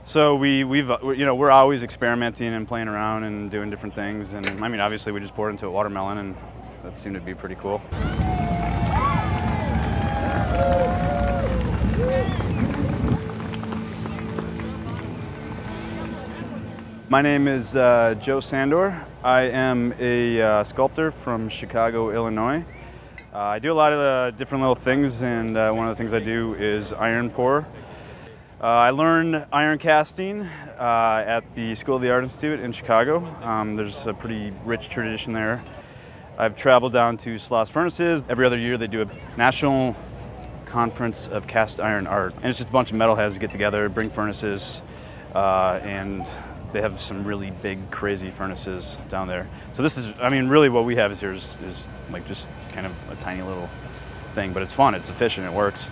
So we're always experimenting and playing around and doing different things. And I mean, obviously we just poured into a watermelon, and that seemed to be pretty cool. My name is Joe Sandor. I am a sculptor from Chicago, Illinois. I do a lot of different little things, and one of the things I do is iron pour. I learned iron casting at the School of the Art Institute in Chicago. There's a pretty rich tradition there. I've traveled down to Sloss Furnaces. Every other year they do a national conference of cast iron art. And it's just a bunch of metalheads that get together, bring furnaces, and they have some really big, crazy furnaces down there. So this is, I mean, really what we have here is like just kind of a tiny little thing, but it's fun, it's efficient, it works.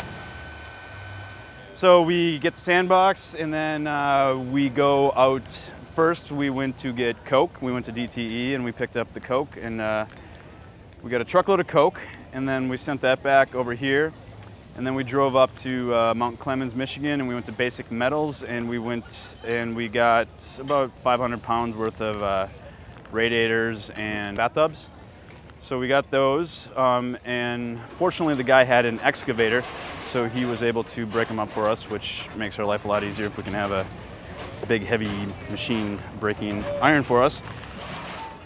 So we get the sandbox, and then we go out. First, we went to get Coke. We went to DTE and we picked up the Coke, and we got a truckload of Coke, and then we sent that back over here. And then we drove up to Mount Clemens, Michigan, and we went to Basic Metals, and we went and we got about 500 pounds worth of radiators and bathtubs. So we got those, and fortunately the guy had an excavator, so he was able to break them up for us, which makes our life a lot easier if we can have a big, heavy machine breaking iron for us.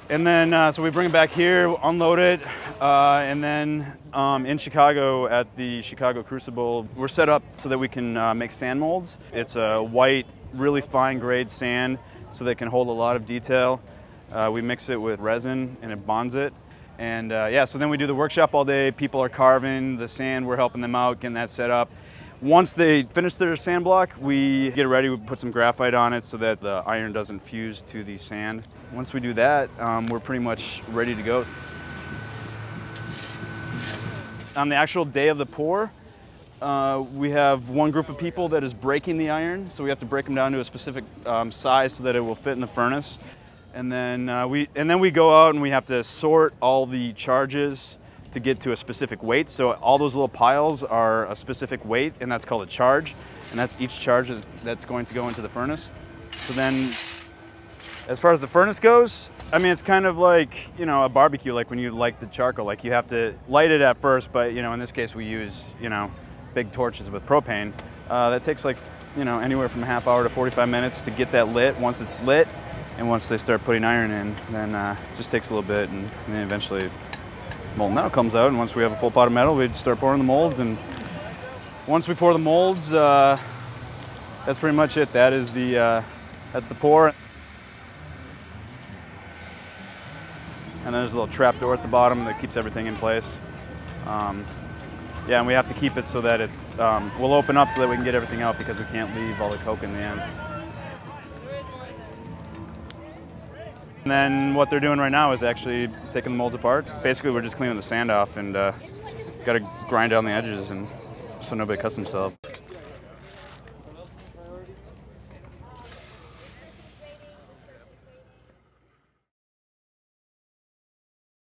And then, so we bring it back here, unload it, and then in Chicago at the Chicago Crucible, we're set up so that we can make sand molds. It's a white, really fine grade sand, so that it can hold a lot of detail. We mix it with resin and it bonds it. And yeah, so then we do the workshop all day. People are carving the sand, we're helping them out, getting that set up. Once they finish their sand block, we get it ready, we put some graphite on it so that the iron doesn't fuse to the sand. Once we do that, we're pretty much ready to go. On the actual day of the pour, we have one group of people that is breaking the iron, so we have to break them down to a specific size so that it will fit in the furnace. And then we go out and we have to sort all the charges to get to a specific weight. So all those little piles are a specific weight, and that's called a charge. And that's each charge that's going to go into the furnace. So then, as far as the furnace goes, I mean, it's kind of like, you know, a barbecue, like when you light the charcoal. Like you have to light it at first, but you know, in this case we use, you know, big torches with propane. That takes like, you know, anywhere from a half hour to 45 minutes to get that lit. Once it's lit, and once they start putting iron in, then it just takes a little bit, and then eventually molten metal comes out. And once we have a full pot of metal, we start pouring the molds. And once we pour the molds, that's pretty much it. That is that's the pour. And then there's a little trap door at the bottom that keeps everything in place. Yeah, and we have to keep it so that it will open up so that we can get everything out, because we can't leave all the coke in the end. And then what they're doing right now is actually taking the molds apart. Basically, we're just cleaning the sand off, and got to grind down the edges and so nobody cuts themselves.